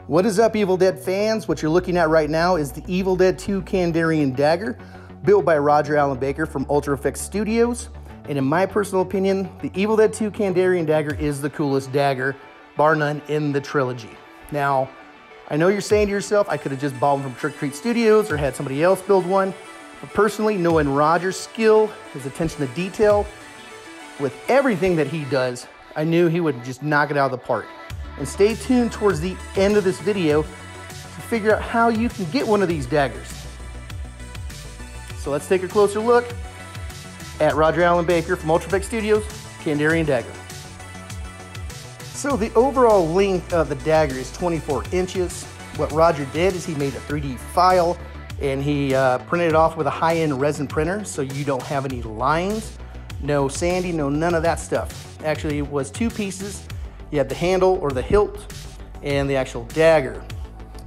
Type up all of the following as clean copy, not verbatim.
What is up, Evil Dead fans? What you're looking at right now is the Evil Dead 2 Kandarian dagger, built by Roger Allen Baker from Ultra Effects Studios. And in my personal opinion, the Evil Dead 2 Kandarian dagger is the coolest dagger, bar none, in the trilogy. Now, I know you're saying to yourself, I could have just bought one from Trick or Treat Studios or had somebody else build one. But personally, knowing Roger's skill, his attention to detail, with everything that he does, I knew he would just knock it out of the park. And stay tuned towards the end of this video to figure out how you can get one of these daggers. So let's take a closer look at Roger Allen Baker from Ultra Effects Studios, Kandarian dagger. So the overall length of the dagger is 24 inches. What Roger did is he made a 3D file and he printed it off with a high-end resin printer, so you don't have any lines, no sanding, no none of that stuff. Actually, it was two pieces. You have the handle or the hilt and the actual dagger.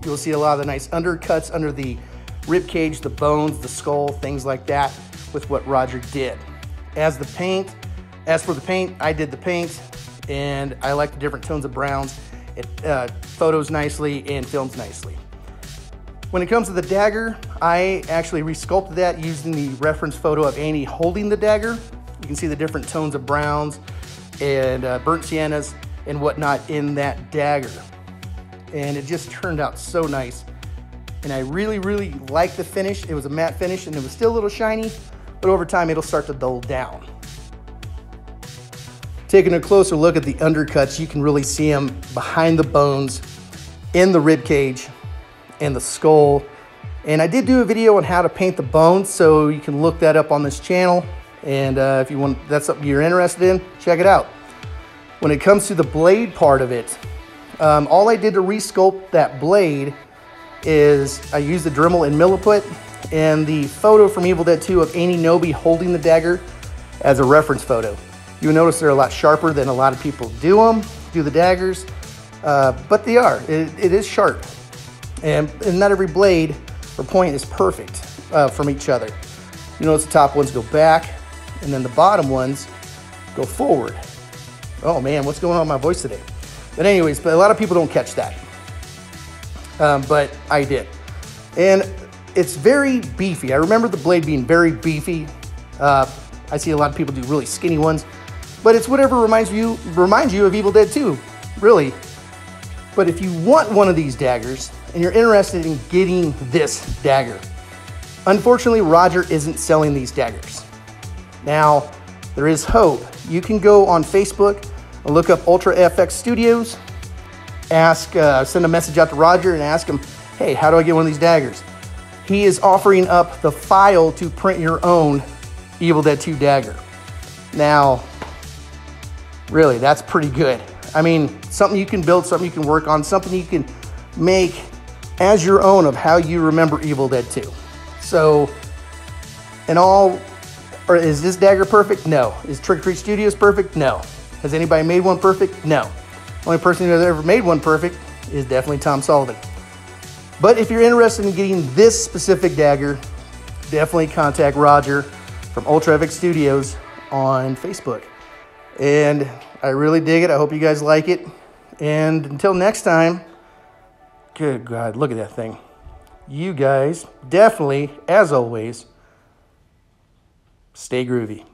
You'll see a lot of the nice undercuts under the rib cage, the bones, the skull, things like that with what Roger did. As for the paint, I did the paint and I like the different tones of browns. It photos nicely and films nicely. When it comes to the dagger, I actually resculpted that using the reference photo of Annie holding the dagger. You can see the different tones of browns and burnt siennas and whatnot in that dagger. And it just turned out so nice. And I really, really like the finish. It was a matte finish and it was still a little shiny, but over time it'll start to dull down. Taking a closer look at the undercuts, you can really see them behind the bones, in the rib cage, and the skull. And I did do a video on how to paint the bones, so you can look that up on this channel. And if you want, that's something you're interested in, check it out. When it comes to the blade part of it, all I did to resculpt that blade is I used the Dremel and Milliput and the photo from Evil Dead 2 of Annie Knowby holding the dagger as a reference photo. You'll notice they're a lot sharper than a lot of people do the daggers, but they are. It is sharp. And not every blade or point is perfect from each other. You notice the top ones go back and then the bottom ones go forward. Oh man, what's going on with my voice today? But anyways, but a lot of people don't catch that. But I did. And it's very beefy. I remember the blade being very beefy. I see a lot of people do really skinny ones, but it's whatever reminds you of Evil Dead 2, really. But if you want one of these daggers and you're interested in getting this dagger, unfortunately, Roger isn't selling these daggers. Now, there is hope. You can go on Facebook and look up Ultra FX Studios, send a message out to Roger and ask him, hey, how do I get one of these daggers? He is offering up the file to print your own Evil Dead 2 dagger. Now, really, that's pretty good. I mean, something you can build, something you can work on, something you can make as your own of how you remember Evil Dead 2. So, is this dagger perfect? No. Is Trick or Treat Studios perfect? No. Has anybody made one perfect? No. Only person who has ever made one perfect is definitely Tom Sullivan. But if you're interested in getting this specific dagger, definitely contact Roger from Ultra Effects Studios on Facebook. And I really dig it. I hope you guys like it. And until next time, good God, look at that thing. You guys definitely, as always, stay groovy.